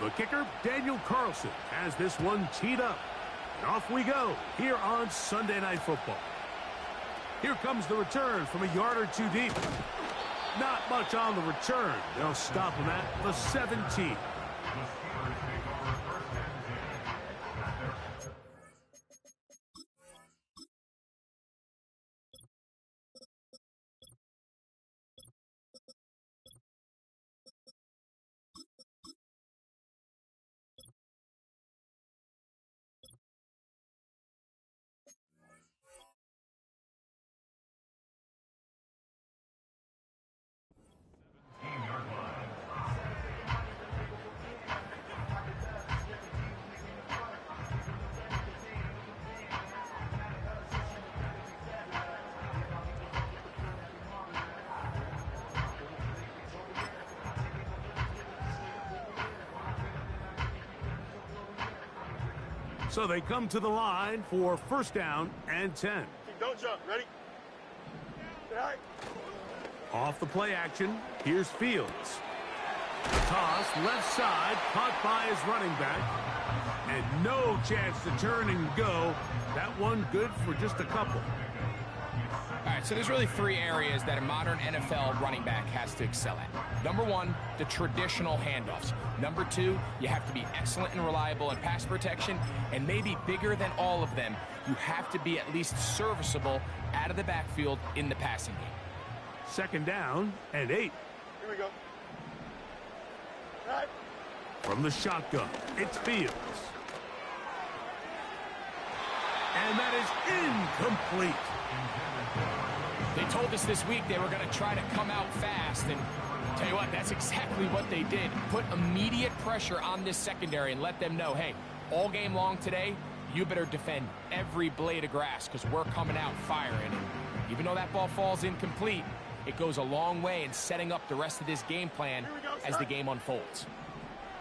The kicker, Daniel Carlson, has this one teed up. And off we go here on Sunday Night Football. Here comes the return from a yard or two deep. Not much on the return. They'll stop him at the 17. So they come to the line for first down and 10. Don't jump. Ready? Right. Off the play action, here's Fields. Toss left side, caught by his running back. And no chance to turn and go. That one good for just a couple. All right, so there's really three areas that a modern NFL running back has to excel at. Number one, the traditional handoffs. Number two, you have to be excellent and reliable in pass protection. And maybe bigger than all of them, you have to be at least serviceable out of the backfield in the passing game. Second down and 8. Here we go. Right. From the shotgun, it's Fields. And that is incomplete. They told us this week they were going to try to come out fast, and tell you what, that's exactly what they did. Put immediate pressure on this secondary and let them know, hey, all game long today, you better defend every blade of grass because we're coming out firing. And even though that ball falls incomplete, it goes a long way in setting up the rest of this game plan as the game unfolds.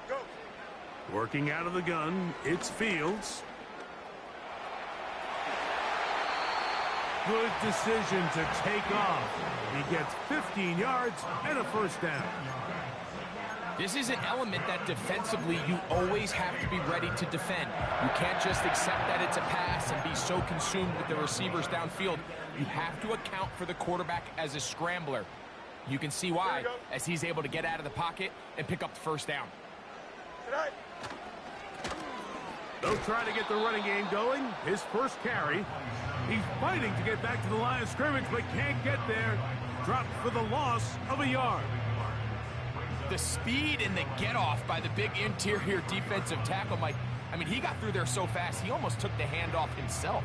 Go. Working out of the gun, it's Fields. Good decision to take off. He gets 15 yards and a first down. This is an element that defensively you always have to be ready to defend. You can't just accept that it's a pass and be so consumed with the receivers downfield. You have to account for the quarterback as a scrambler. You can see why as he's able to get out of the pocket and pick up the first down. They'll try to get the running game going. His first carry. He's fighting to get back to the line of scrimmage, but can't get there. Dropped for the loss of a yard. The speed and the get-off by the big interior defensive tackle, Mike. I mean, he got through there so fast, he almost took the handoff himself.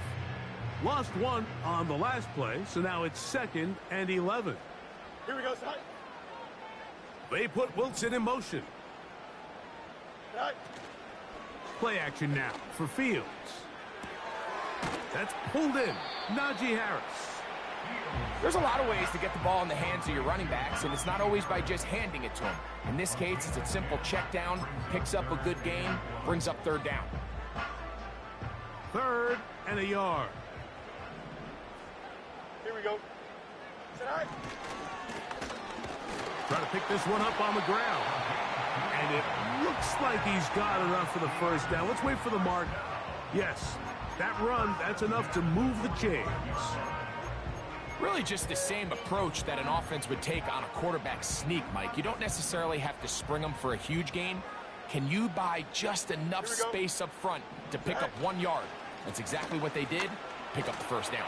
Lost one on the last play, so now it's 2nd and 11. Here we go, son. They put Wilson in motion. Right. Play action now for Fields. That's pulled in. Najee Harris. There's a lot of ways to get the ball in the hands of your running backs, and it's not always by just handing it to them. In this case, it's a simple check down, picks up a good gain, brings up third down. 3rd and a yard. Here we go. Tonight. Try to pick this one up on the ground. And it looks like he's got enough for the first down. Let's wait for the mark. Yes, that run, that's enough to move the chains. Really just the same approach that an offense would take on a quarterback sneak, Mike. You don't necessarily have to spring them for a huge gain. Can you buy just enough space up front to pick up 1 yard? That's exactly what they did. Pick up the first down.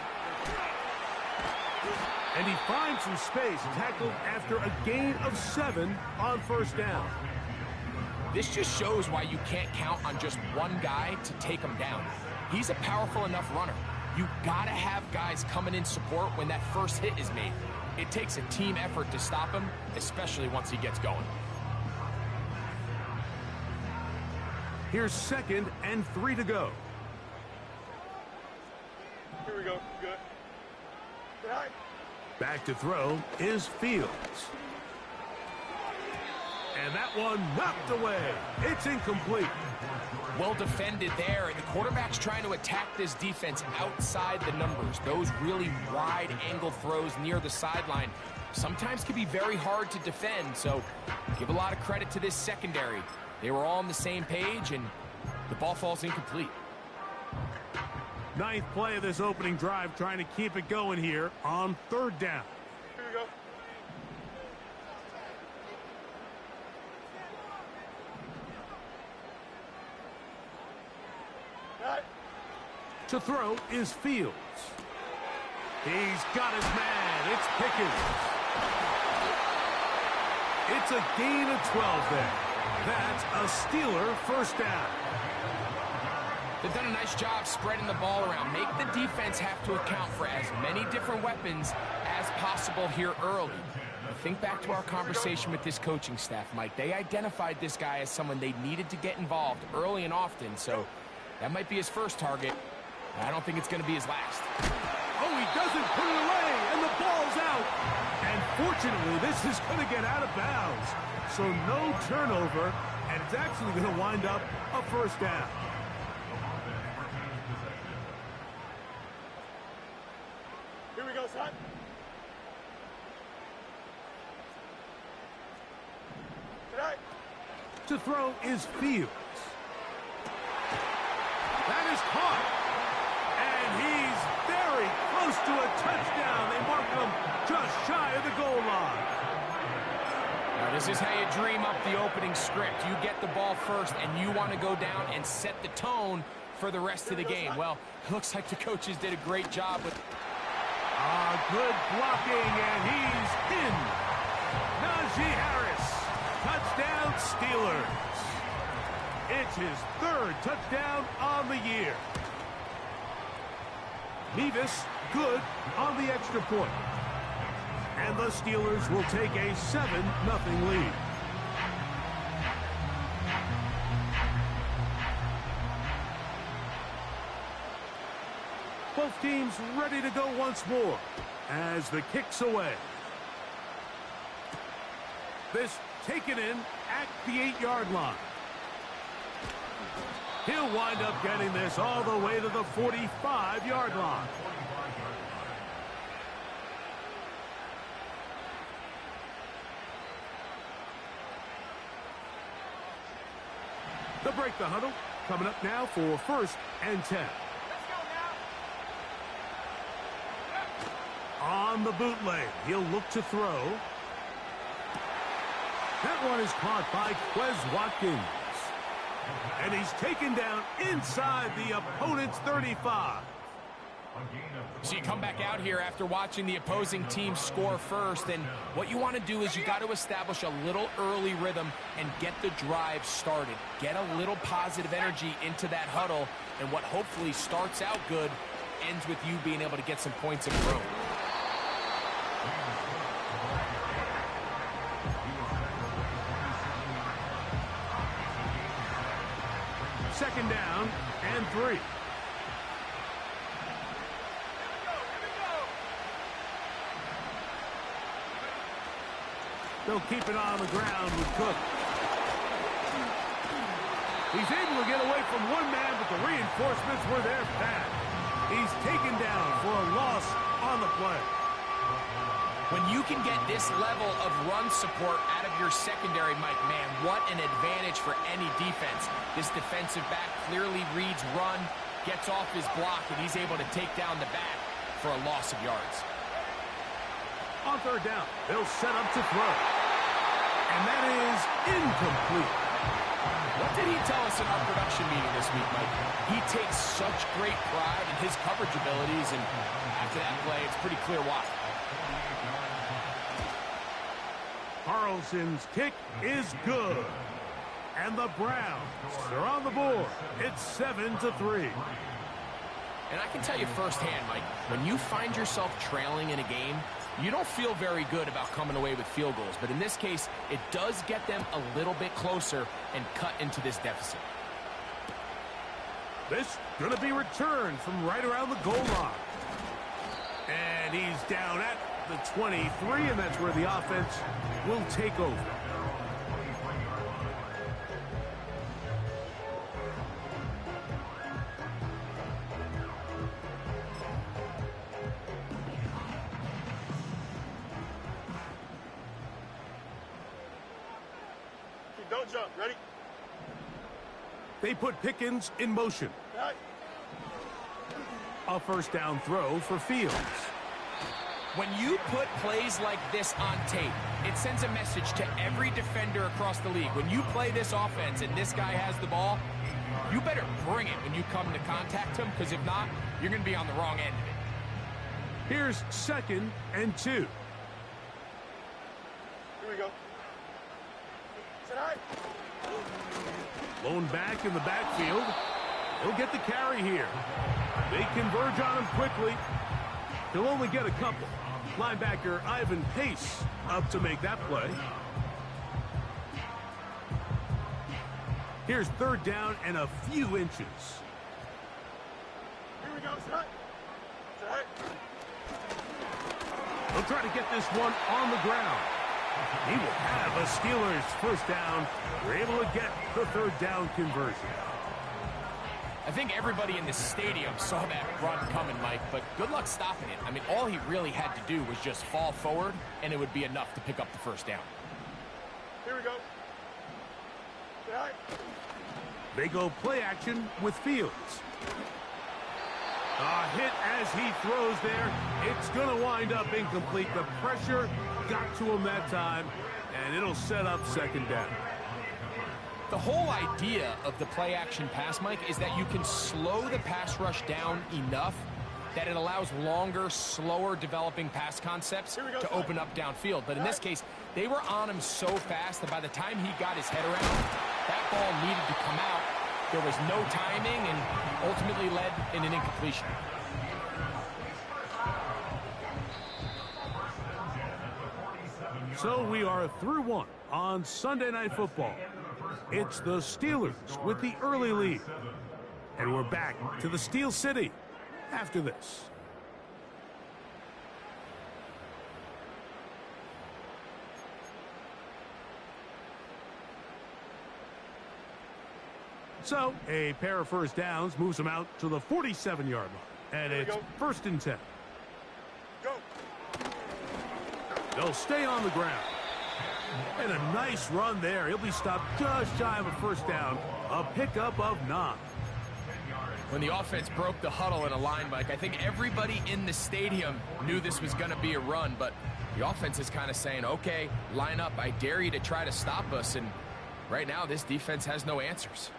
And he finds some space, tackled after a gain of 7 on first down. This just shows why you can't count on just one guy to take him down. He's a powerful enough runner. You gotta have guys coming in support when that first hit is made. It takes a team effort to stop him, especially once he gets going. Here's 2nd and 3 to go. Here we go. Good. Tonight. Back to throw is Fields. And that one knocked away. It's incomplete. Well defended there, and the quarterback's trying to attack this defense outside the numbers. Those really wide angle throws near the sideline sometimes can be very hard to defend, so give a lot of credit to this secondary. They were all on the same page, and the ball falls incomplete. Ninth play of this opening drive, trying to keep it going here on third down. Here we go. Right. To throw is Fields. He's got his man. It's Pickens. It's a gain of 12 there. That's a Steeler first down. They've done a nice job spreading the ball around. Make the defense have to account for as many different weapons as possible here early. Think back to our conversation with this coaching staff, Mike. They identified this guy as someone they needed to get involved early and often, so that might be his first target. I don't think it's going to be his last. Oh, he doesn't put it away, and the ball's out. And fortunately, this is going to get out of bounds. So no turnover, and it's actually going to wind up a first down. Here we go, son. Tonight. To throw is Fields. That is caught. And he's very close to a touchdown. They mark him just shy of the goal line. Now, this is how you dream up the opening script. You get the ball first, and you want to go down and set the tone for the rest of the game. Well, it looks like the coaches did a great job with... Good blocking, and he's in. Najee Harris, touchdown Steelers. It's his third touchdown on the year. Mevis good on the extra point. And the Steelers will take a 7-0 lead. Both teams ready to go once more as the kick's away. This taken in at the 8-yard line. He'll wind up getting this all the way to the 45-yard line. They'll break the huddle. Coming up now for 1st and 10. On the bootleg, he'll look to throw. That one is caught by Quez Watkins. And he's taken down inside the opponent's 35. So you come back out here after watching the opposing team score first, and what you want to do is you got to establish a little early rhythm and get the drive started. Get a little positive energy into that huddle, and what hopefully starts out good ends with you being able to get some points of your own. Second down and 3. They'll keep it on the ground with Cook. He's able to get away from one man, but the reinforcements were there fast. He's taken down for a loss on the play. When you can get this level of run support out of your secondary, Mike, man, what an advantage for any defense. This defensive back clearly reads run, gets off his block, and he's able to take down the back for a loss of yards. On third down, they'll set up to throw. And that is incomplete. What did he tell us in our production meeting this week, Mike? He takes such great pride in his coverage abilities, and after that play, it's pretty clear why. Carlson's kick is good. And the Browns are on the board. It's 7-3. And I can tell you firsthand, Mike, when you find yourself trailing in a game, you don't feel very good about coming away with field goals. But in this case, it does get them a little bit closer and cut into this deficit. This going to be returned from right around the goal line. And he's down at the 23, and that's where the offense will take over. Don't jump. Ready? They put Pickens in motion. Right. A first down throw for Fields. When you put plays like this on tape, it sends a message to every defender across the league. When you play this offense and this guy has the ball, you better bring it when you come to contact him, because if not, you're going to be on the wrong end of it. Here's 2nd and 2. Here we go. Tonight. Lone back in the backfield. He'll get the carry here. They converge on him quickly. He'll only get a couple. Linebacker Ivan Pace up to make that play. Here's 3rd down and a few inches. Here we go. Tonight. He'll try to get this one on the ground. He will have a Steelers first down. We're able to get the 3rd down conversion. I think everybody in the stadium saw that run coming, Mike, but good luck stopping it. I mean, all he really had to do was just fall forward, and it would be enough to pick up the first down. Here we go. Tonight. They go play action with Fields. A hit as he throws there. It's going to wind up incomplete. The pressure got to him that time, and it'll set up 2nd down. The whole idea of the play-action pass, Mike, is that you can slow the pass rush down enough that it allows longer, slower developing pass concepts to open up downfield. But in this case, they were on him so fast that by the time he got his head around, that ball needed to come out. There was no timing and ultimately led in an incompletion. So we are through one on Sunday Night Football. It's the Steelers with the early lead. And we're back to the Steel City after this. So, a pair of first downs moves them out to the 47-yard line. And it's 1st and 10. Go. They'll stay on the ground. And a nice run there. He'll be stopped just shy of a first down. A pickup of 9. When the offense broke the huddle in a line, Mike, I think everybody in the stadium knew this was going to be a run, but the offense is kind of saying, okay, line up. I dare you to try to stop us. And right now, this defense has no answers.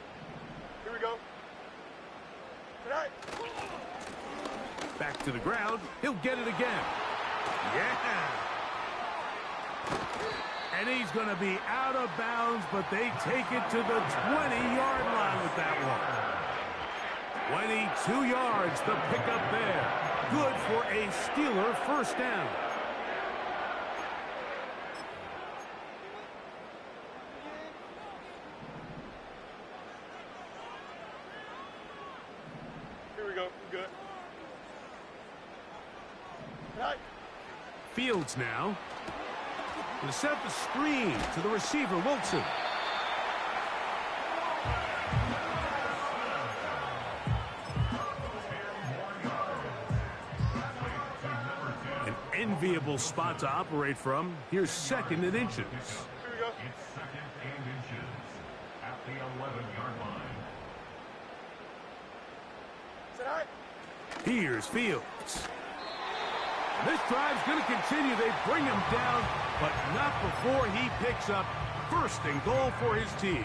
Here we go. Tonight. Back to the ground. He'll get it again. Yeah. And he's going to be out of bounds, but they take it to the 20-yard line with that one. 22 yards, the pickup there. Good for a Steeler first down. Here we go. Good. Tonight. Fields now. To set the screen to the receiver, Wilson. An enviable spot to operate from. Here's 2nd and inches. Here we go. It's 2nd and inches at the 11-yard line. Tonight. Here's Fields. This drive's going to continue. They bring him down, but not before he picks up 1st and goal for his team.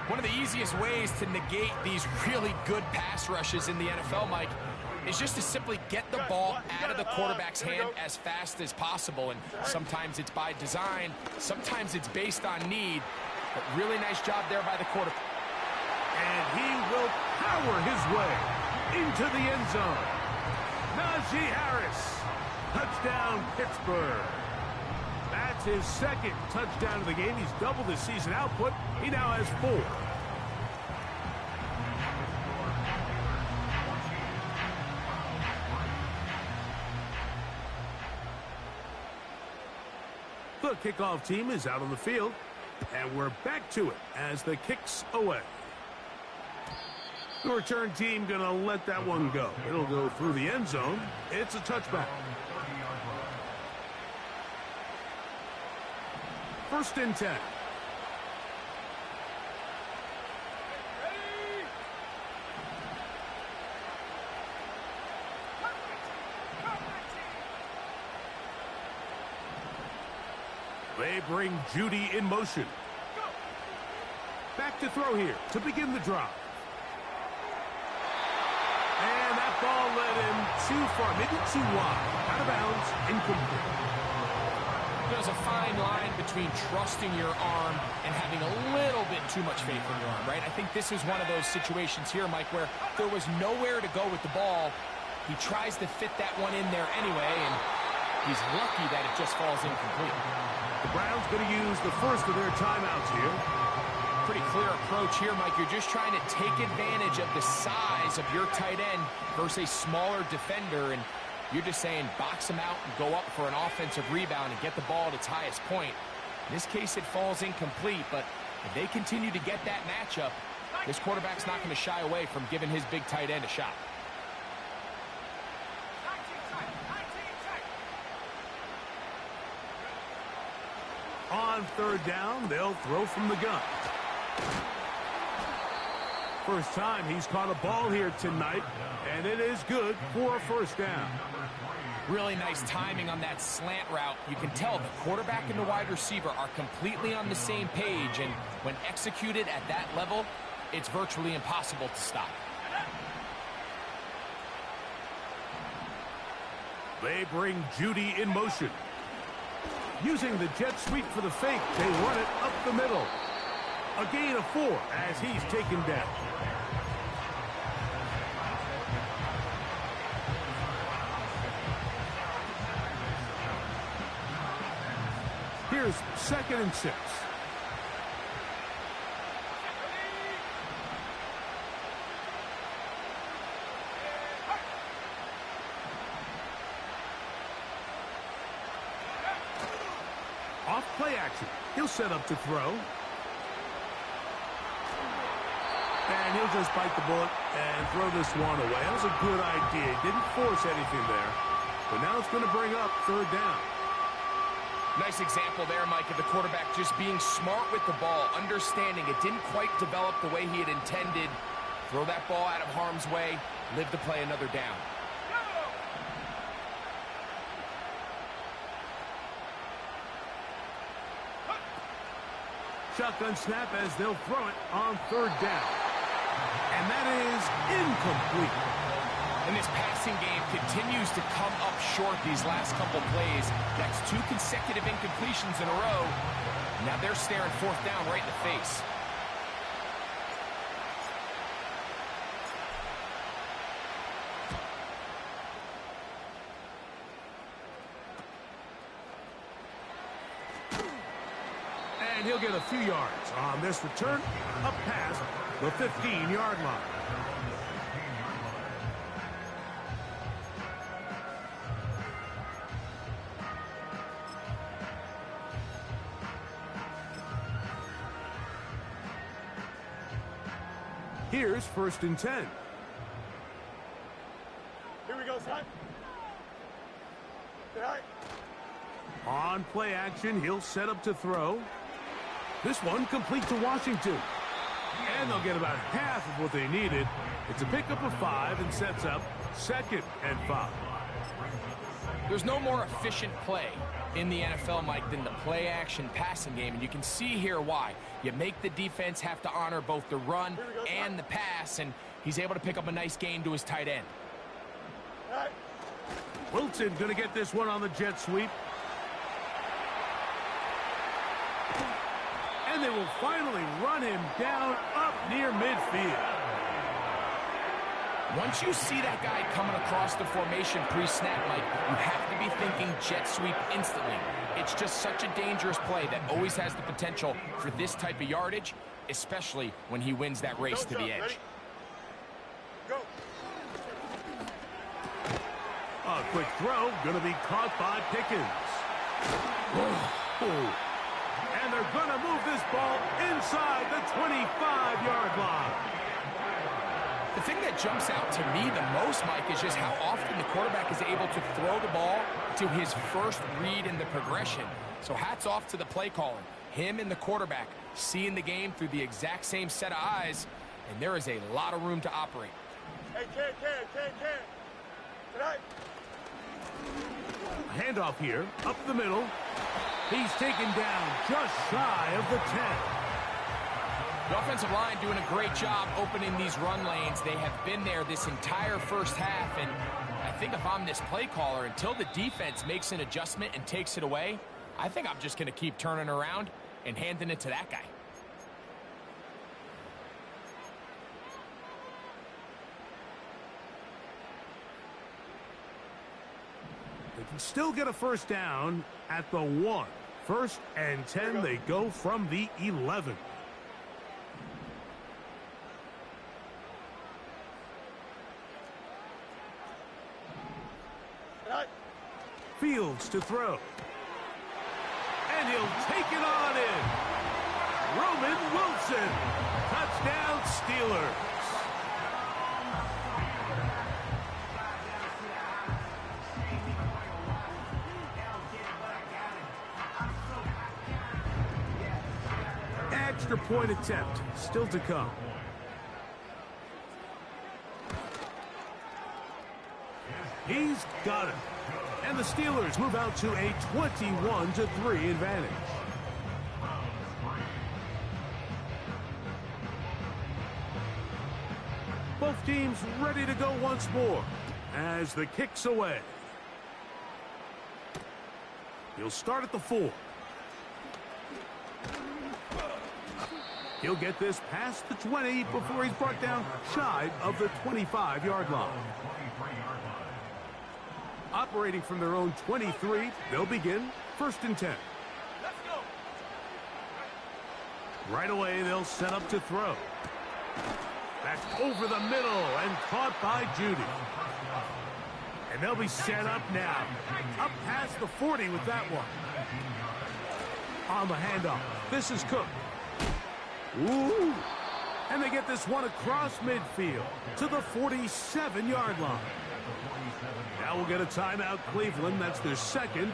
One of the easiest ways to negate these really good pass rushes in the NFL, Mike, is just to simply get the ball out of the quarterback's hand as fast as possible. And sometimes it's by design, sometimes it's based on need. But really nice job there by the quarterback. And he will power his way into the end zone. Najee Harris, touchdown Pittsburgh. That's his 2nd touchdown of the game. He's doubled his season output. He now has 4. The kickoff team is out on the field, and we're back to it as the kick's away. The return team going to let that one go. It'll go through the end zone. It's a touchback. 1st and 10. They bring Judy in motion. Back to throw here to begin the drive. And that ball led him too far, maybe too wide. Out of bounds, incomplete. There's a fine line between trusting your arm and having a little bit too much faith in your arm, right? I think this is one of those situations here, Mike, where there was nowhere to go with the ball. He tries to fit that one in there anyway, and he's lucky that it just falls incomplete. The Browns going to use the first of their timeouts here. Pretty clear approach here, Mike. You're just trying to take advantage of the size of your tight end versus a smaller defender, and you're just saying box him out and go up for an offensive rebound and get the ball at its highest point. In this case, it falls incomplete, but if they continue to get that matchup, this quarterback's not going to shy away from giving his big tight end a shot. On third down, they'll throw from the gun. First time he's caught a ball here tonight, and it is good for a first down. Really nice timing on that slant route. You can tell the quarterback and the wide receiver are completely on the same page, and when executed at that level, it's virtually impossible to stop. They bring Judy in motion. Using the jet sweep for the fake, they run it up the middle. A gain of 4 as he's taken down. Here's 2nd and 6. Off play action. He'll set up to throw. And he'll just bite the bullet and throw this one away. That was a good idea. He didn't force anything there. But now it's going to bring up third down. Nice example there, Mike, of the quarterback just being smart with the ball, understanding it didn't quite develop the way he had intended. Throw that ball out of harm's way, live to play another down. Shotgun snap as they'll throw it on third down. And that is incomplete. And this passing game continues to come up short these last couple plays. That's 2 consecutive incompletions in a row. Now they're staring fourth down right in the face. And he'll get a few yards on this return up past the 15-yard line. Here's 1st and 10. Here we go, son. Right. On play action, he'll set up to throw. This one complete to Washington. And they'll get about half of what they needed. It's a pickup of 5 and sets up 2nd and 5. There's no more efficient play in the NFL, Mike, than the play-action passing game, and you can see here why. You make the defense have to honor both the run and the pass, and he's able to pick up a nice gain to his tight end. Right. Wilson going to get this one on the jet sweep. And they will finally run him down up near midfield. Once you see that guy coming across the formation pre-snap, Mike, you have to be thinking jet sweep instantly. It's just such a dangerous play that always has the potential for this type of yardage, especially when he wins that race to the edge. Ready? Go. A quick throw, going to be caught by Pickens. Oh. And they're going to move this ball inside the 25-yard line. The thing that jumps out to me the most, Mike, is just how often the quarterback is able to throw the ball to his first read in the progression. So hats off to the play calling. Him and the quarterback seeing the game through the exact same set of eyes, and there is a lot of room to operate. Hey, can. Right. Handoff here, up the middle. He's taken down just shy of the 10. The offensive line doing a great job opening these run lanes. They have been there this entire first half, and I think if I'm this play caller, until the defense makes an adjustment and takes it away, I think I'm just going to keep turning around and handing it to that guy. They can still get a first down at the 1. 1st and 10, they go from the 11. Fields to throw. And he'll take it on in. Roman Wilson. Touchdown Steelers. Extra point attempt still to come. He's got it. And the Steelers move out to a 21-3 advantage. Both teams ready to go once more as the kick's away. He'll start at the 4. He'll get this past the 20 before he's brought down shy of the 25-yard line. Operating from their own 23, they'll begin 1st and 10. Let's go. Right away, they'll set up to throw. That's over the middle and caught by Judy. And they'll be set up now. Up past the 40 with that one. On the handoff, this is Cook. Ooh. And they get this one across midfield to the 47-yard line. Now we'll get a timeout, Cleveland. That's their 2nd.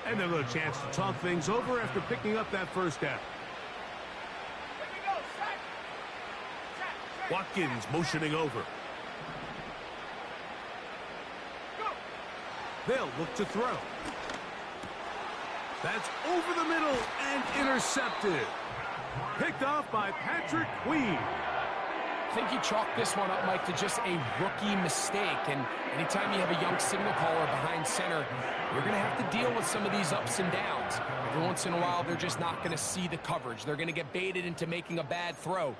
And they'll have a chance to talk things over after picking up that first down. Watkins motioning over. They'll look to throw. That's over the middle and intercepted. Picked off by Patrick Queen. I think you chalk this one up, Mike, to just a rookie mistake. And anytime you have a young signal caller behind center, you're going to have to deal with some of these ups and downs. Every once in a while, they're just not going to see the coverage. They're going to get baited into making a bad throw.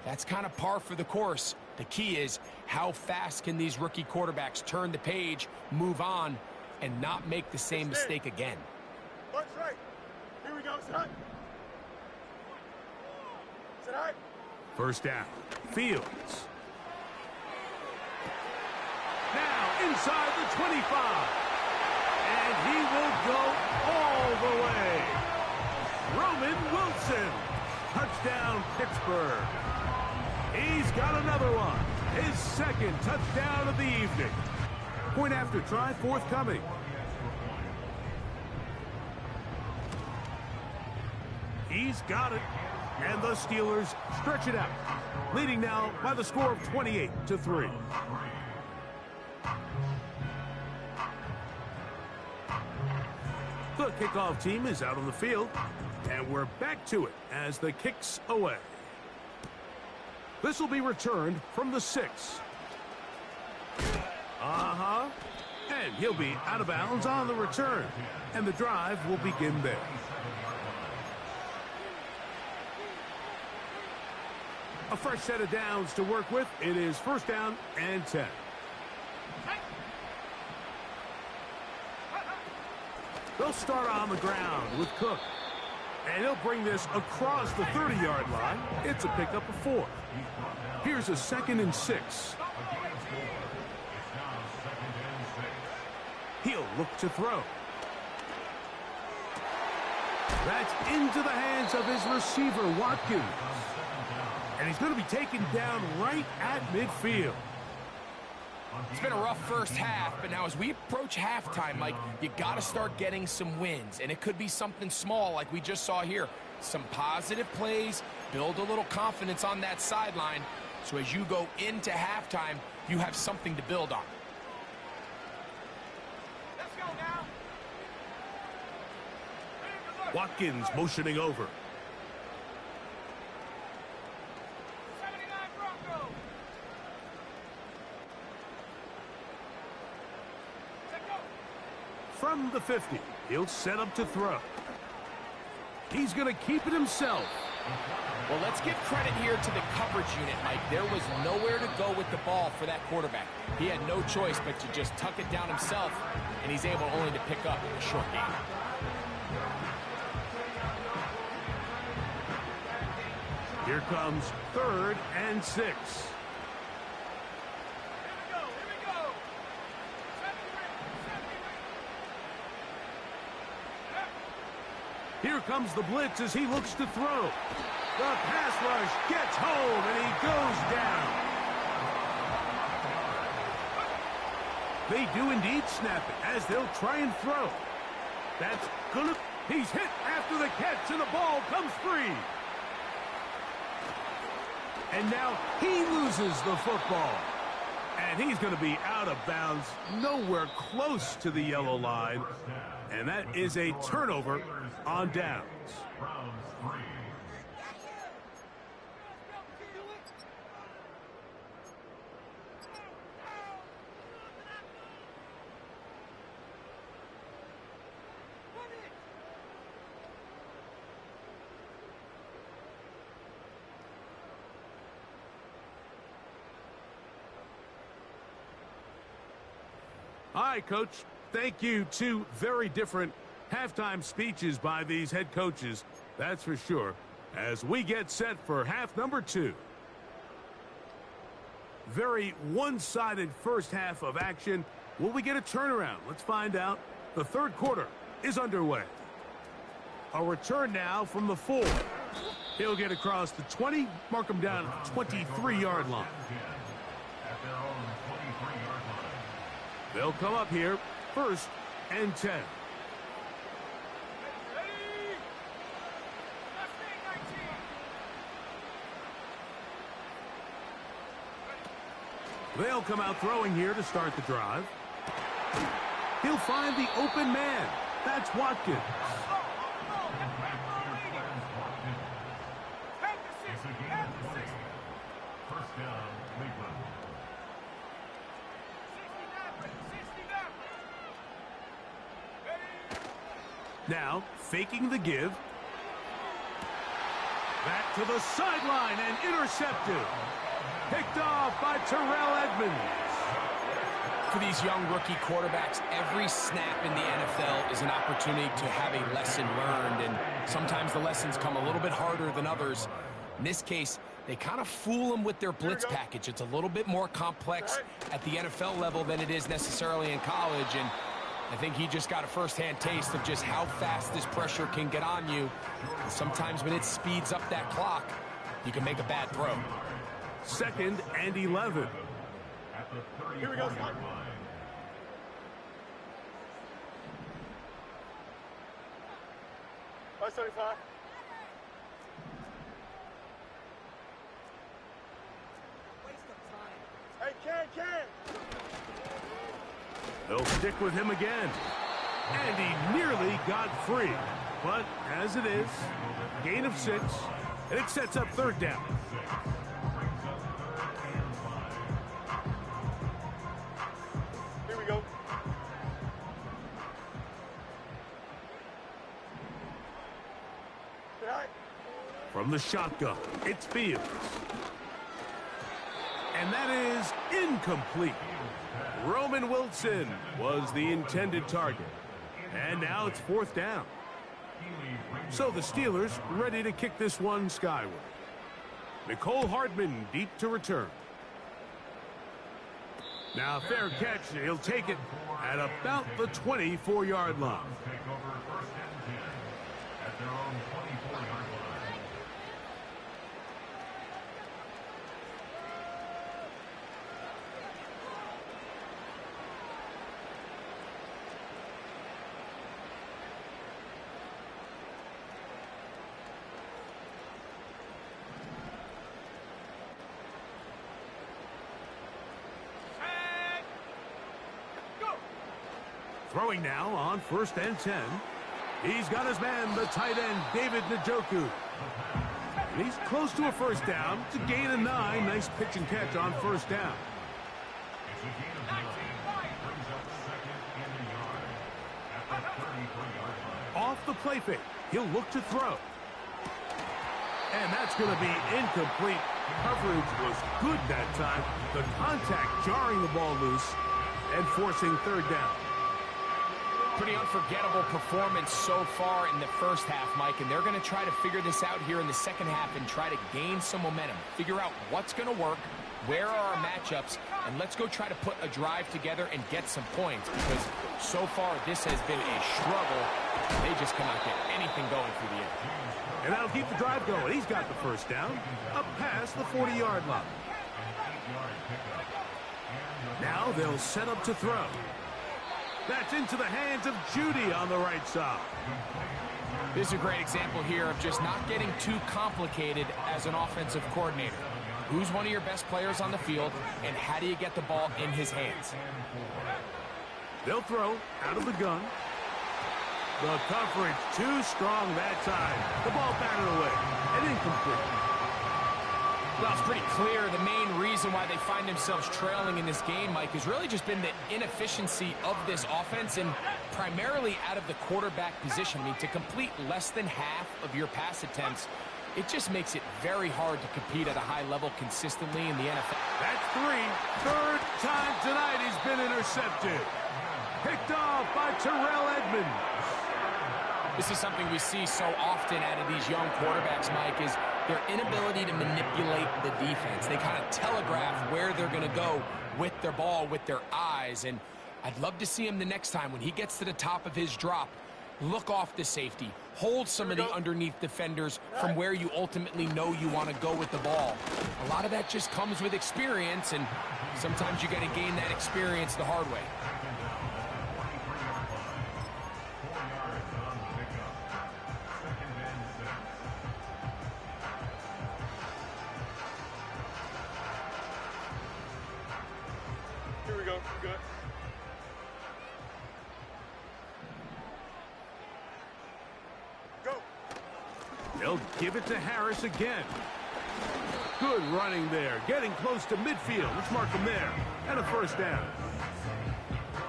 That's kind of par for the course. The key is how fast can these rookie quarterbacks turn the page, move on, and not make the same mistake again. Watch right. Here we go, son. Sit high. First down. Fields. Now inside the 25. And he will go all the way. Roman Wilson. Touchdown, Pittsburgh. He's got another one. His 2nd touchdown of the evening. Point after try forthcoming. He's got it. And the Steelers stretch it out, leading now by the score of 28-3. The kickoff team is out on the field, and we're back to it as the kick's away. This will be returned from the 6. And he'll be out of bounds on the return, and the drive will begin there. A fresh set of downs to work with. It is 1st down and 10. They'll start on the ground with Cook. And he'll bring this across the 30-yard line. It's a pickup of 4. Here's a 2nd and 6. He'll look to throw. That's into the hands of his receiver, Watkins. And he's going to be taken down right at midfield. It's been a rough first half, but now as we approach halftime, Mike, you got to start getting some wins. And it could be something small like we just saw here. Some positive plays, build a little confidence on that sideline. So as you go into halftime, you have something to build on. Let's go now. Watkins motioning over. From the 50, he'll set up to throw. He's going to keep it himself. Well, let's give credit here to the coverage unit, Mike. There was nowhere to go with the ball for that quarterback. He had no choice but to just tuck it down himself, and he's able only to pick up a short gain. Here comes 3rd and 6. Here comes the blitz as he looks to throw. The pass rush gets home, and he goes down. They do indeed snap it as they'll try and throw. That's gonna... He's hit after the catch, and the ball comes free. And now he loses the football. And he's going to be out of bounds, nowhere close to the yellow line. And that is a turnover on downs. All right, Coach. Thank you. Two very different halftime speeches by these head coaches, that's for sure, as we get set for half number 2. Very one-sided first half of action. Will we get a turnaround? Let's find out. The third quarter is underway. A return now from the 4. He'll get across the 20, mark him down at the 23-yard line. They'll come up here, 1st and 10. They'll come out throwing here to start the drive. He'll find the open man. That's Watkins. First down, Cleveland. Now, faking the give. Back to the sideline and intercepted. Picked off by Terrell Edmonds. For these young rookie quarterbacks, every snap in the NFL is an opportunity to have a lesson learned, and sometimes the lessons come a little bit harder than others. In this case, they kind of fool them with their blitz package. It's a little bit more complex at the NFL level than it is necessarily in college, and I think he just got a first-hand taste of just how fast this pressure can get on you. And sometimes when it speeds up that clock, you can make a bad throw. 2nd and 11. Here we go. 575. Hey, Ken! They'll stick with him again. And he nearly got free. But as it is, gain of 6, and it sets up 3rd down. Here we go. From the shotgun, it's Fields. And that is incomplete. Roman Wilson was the intended target. And now it's 4th down. So the Steelers ready to kick this one skyward. Nicole Hardman deep to return. Now fair catch. He'll take it at about the 24-yard line. Take over 1st and 10 at their own 24-yard line. Throwing now on 1st and 10. He's got his man, the tight end, David Njoku. And he's close to a first down. It's a gain of 9. Nice pitch and catch on first down. It's a gain of 9. Brings up second in the yard at the 33-yard line. Off the play fake. He'll look to throw. And that's going to be incomplete. Coverage was good that time. The contact jarring the ball loose and forcing third down. Pretty unforgettable performance so far in the first half, Mike, and they're going to try to figure this out here in the second half and try to gain some momentum. Figure out what's going to work, where are our matchups, and let's go try to put a drive together and get some points, because so far this has been a struggle. They just cannot get anything going through the end. And that'll keep the drive going. He's got the first down, up past the 40-yard line. Now they'll set up to throw. That's into the hands of Judy on the right side. This is a great example here of just not getting too complicated as an offensive coordinator. Who's one of your best players on the field, and how do you get the ball in his hands? They'll throw out of the gun. The coverage too strong that time. The ball batted away and incomplete. Well, it's pretty clear the main reason why they find themselves trailing in this game, Mike, has really just been the inefficiency of this offense and primarily out of the quarterback position. I mean, to complete less than half of your pass attempts, it just makes it very hard to compete at a high level consistently in the NFL. That's 3. Third time tonight he's been intercepted. Picked off by Terrell Edmonds. This is something we see so often out of these young quarterbacks, Mike, is their inability to manipulate the defense. They kind of telegraph where they're going to go with their ball, with their eyes. And I'd love to see him the next time when he gets to the top of his drop, look off the safety, hold some of the underneath defenders from where you ultimately know you want to go with the ball. A lot of that just comes with experience, and sometimes you got to gain that experience the hard way. Here we go. Good. Go. They'll give it to Harris again. Good running there. Getting close to midfield. Let's mark him there. And a first down.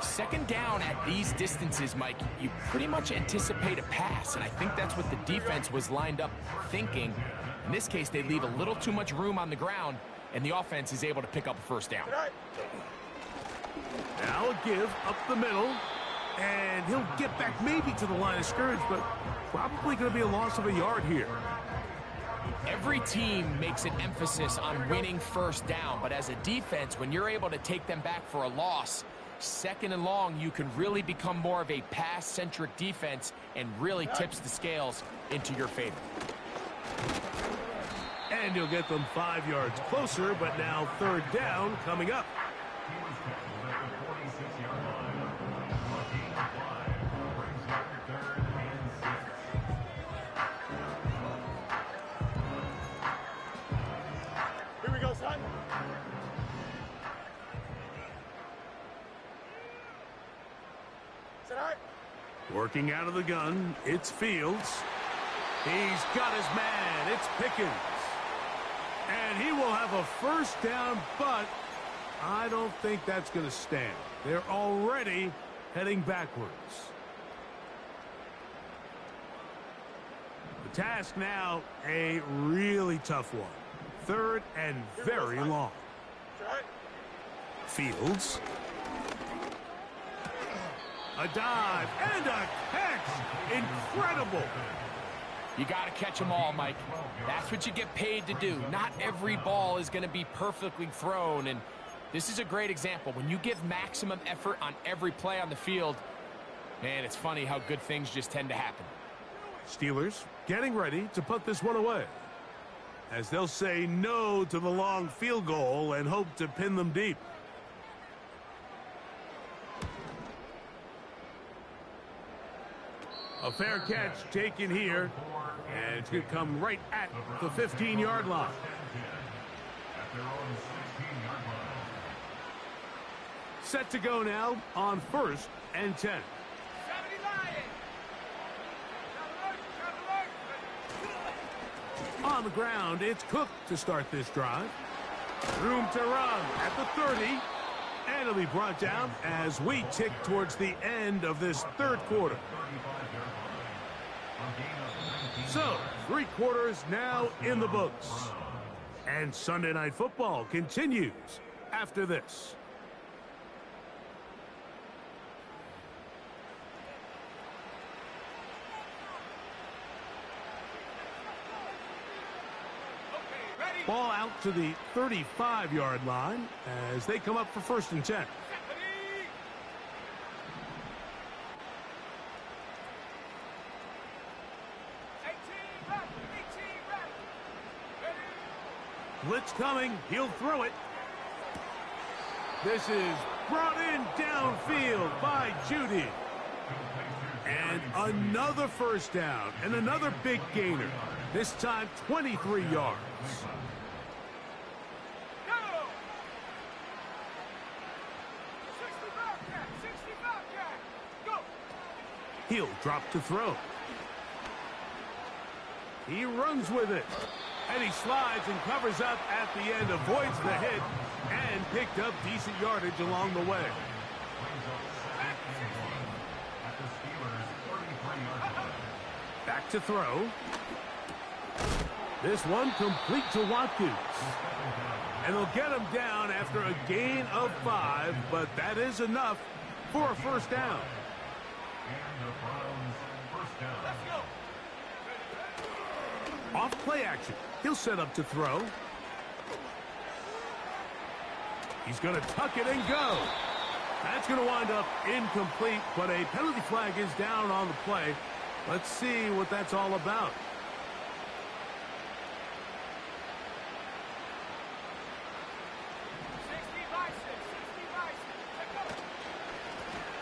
Second down at these distances, Mike, you pretty much anticipate a pass, and I think that's what the defense was lined up thinking. In this case, they leave a little too much room on the ground, and the offense is able to pick up a first down. Now a give up the middle, and he'll get back maybe to the line of scrimmage, but probably going to be a loss of a yard here. Every team makes an emphasis on winning first down, but as a defense, when you're able to take them back for a loss, second and long, you can really become more of a pass-centric defense and really tips the scales into your favor. And you'll get them 5 yards closer, but now third down coming up. Here we go, son. Sit high. Working out of the gun, it's Fields. He's got his man, it's Pickens. And he will have a first down, but I don't think that's going to stand. They're already heading backwards. The task now, a really tough one. Third and very long. Fields. A dive and a catch. Incredible. You got to catch them all, Mike. That's what you get paid to do. Not every ball is going to be perfectly thrown, and this is a great example. When you give maximum effort on every play on the field, man, it's funny how good things just tend to happen. Steelers getting ready to put this one away, as they'll say no to the long field goal and hope to pin them deep. A fair catch taken here, and it's going to come right at the 15-yard line. Set to go now on 1st and 10. On the ground, it's Cook to start this drive. Room to run at the 30. And it'll be brought down as we tick towards the end of this third quarter. So, 3 quarters now in the books. And Sunday Night Football continues after this. Ball out to the 35-yard line as they come up for 1st and 10. Blitz coming. He'll throw it. This is brought in downfield by Judy. And another 1st down and another big gainer. This time 23 yards. He'll drop to throw. He runs with it. And he slides and covers up at the end, avoids the hit, and picked up decent yardage along the way. Back to throw. This one complete to Watkins. And they'll get him down after a gain of 5, but that is enough for a 1st down. Off play action. He'll set up to throw. He's going to tuck it and go. That's going to wind up incomplete, but a penalty flag is down on the play. Let's see what that's all about.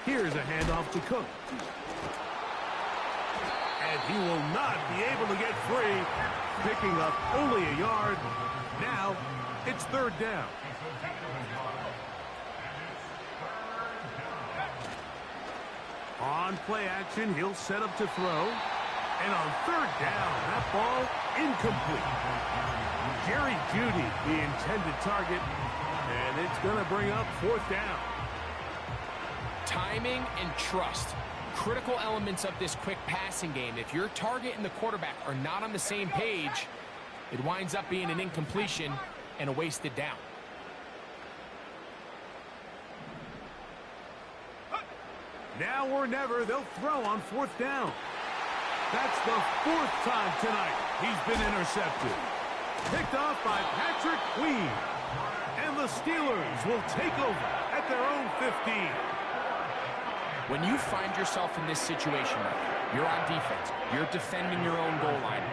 Here's a handoff to Cook. And he will not be able to get free, picking up only a yard. Now it's 3rd down. On play action, he'll set up to throw. And on 3rd down, that ball incomplete. Jerry Jeudy, the intended target, and it's going to bring up 4th down. Timing and trust. Critical elements of this quick passing game. If your target and the quarterback are not on the same page, it winds up being an incompletion and a wasted down. Now or never, they'll throw on 4th down. That's the 4th time tonight he's been intercepted. Picked off by Patrick Queen. And the Steelers will take over at their own 15. When you find yourself in this situation, you're on defense, you're defending your own goal line,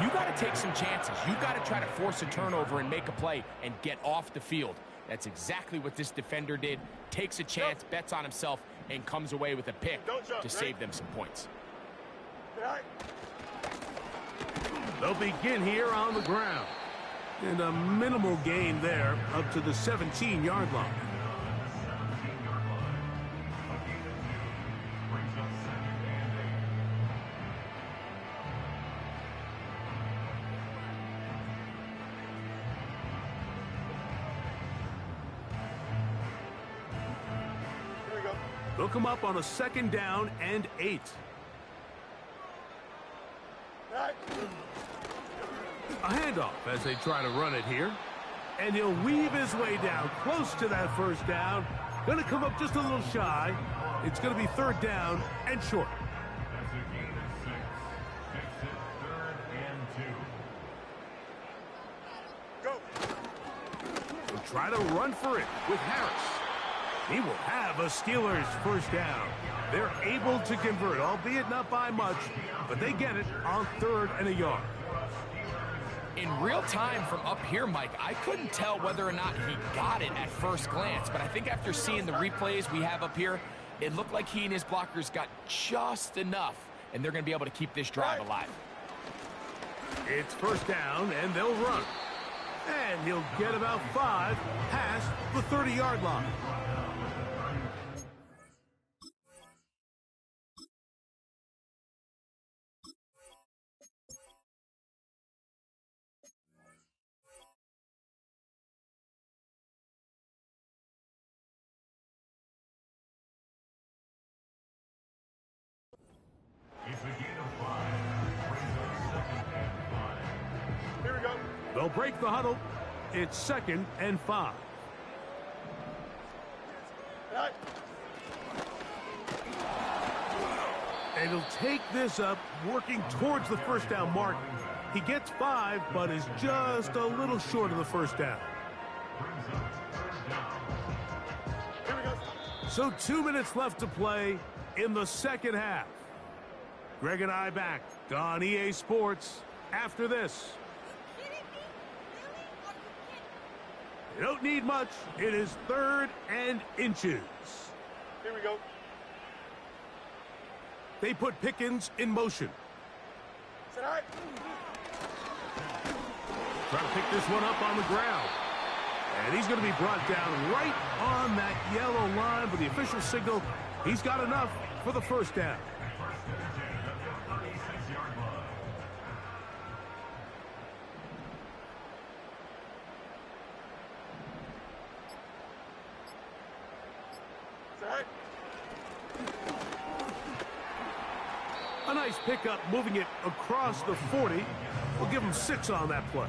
you got to take some chances. You got to try to force a turnover and make a play and get off the field. That's exactly what this defender did. Takes a chance, bets on himself, and comes away with a pick to save them some points. They'll begin here on the ground. And a minimal gain there up to the 17-yard line. They'll come up on a 2nd down and 8. A handoff as they try to run it here. And he'll weave his way down close to that 1st down. Going to come up just a little shy. It's going to be 3rd down and short. That's a gain of 6. Takes it 3rd and 2. Go. They'll try to run for it with Harris. He will have a Steelers 1st down. They're able to convert, albeit not by much, but they get it on 3rd and a yard. In real time from up here, Mike, I couldn't tell whether or not he got it at first glance, but I think after seeing the replays we have up here, it looked like he and his blockers got just enough, and they're going to be able to keep this drive alive. It's 1st down, and they'll run. And he'll get about 5 past the 30-yard line. They'll break the huddle. It's 2nd and 5. And he'll take this up, working towards the first down mark. He gets 5, but is just a little short of the first down. So 2 minutes left to play in the second half. Greg and I back on EA Sports after this. You don't need much. It is 3rd and inches. Here we go. They put Pickens in motion. Sit high. Trying to pick this one up on the ground. And he's going to be brought down right on that yellow line with the official signal. He's got enough for the first down. Sit high. A nice pickup, moving it across the 40. We'll give him 6 on that play.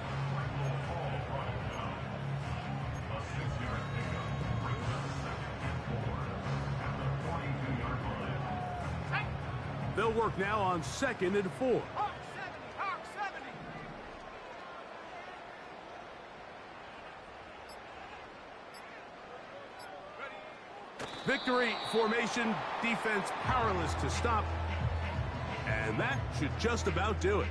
They'll work now on 2nd and 4. Victory formation, defense powerless to stop. And that should just about do it.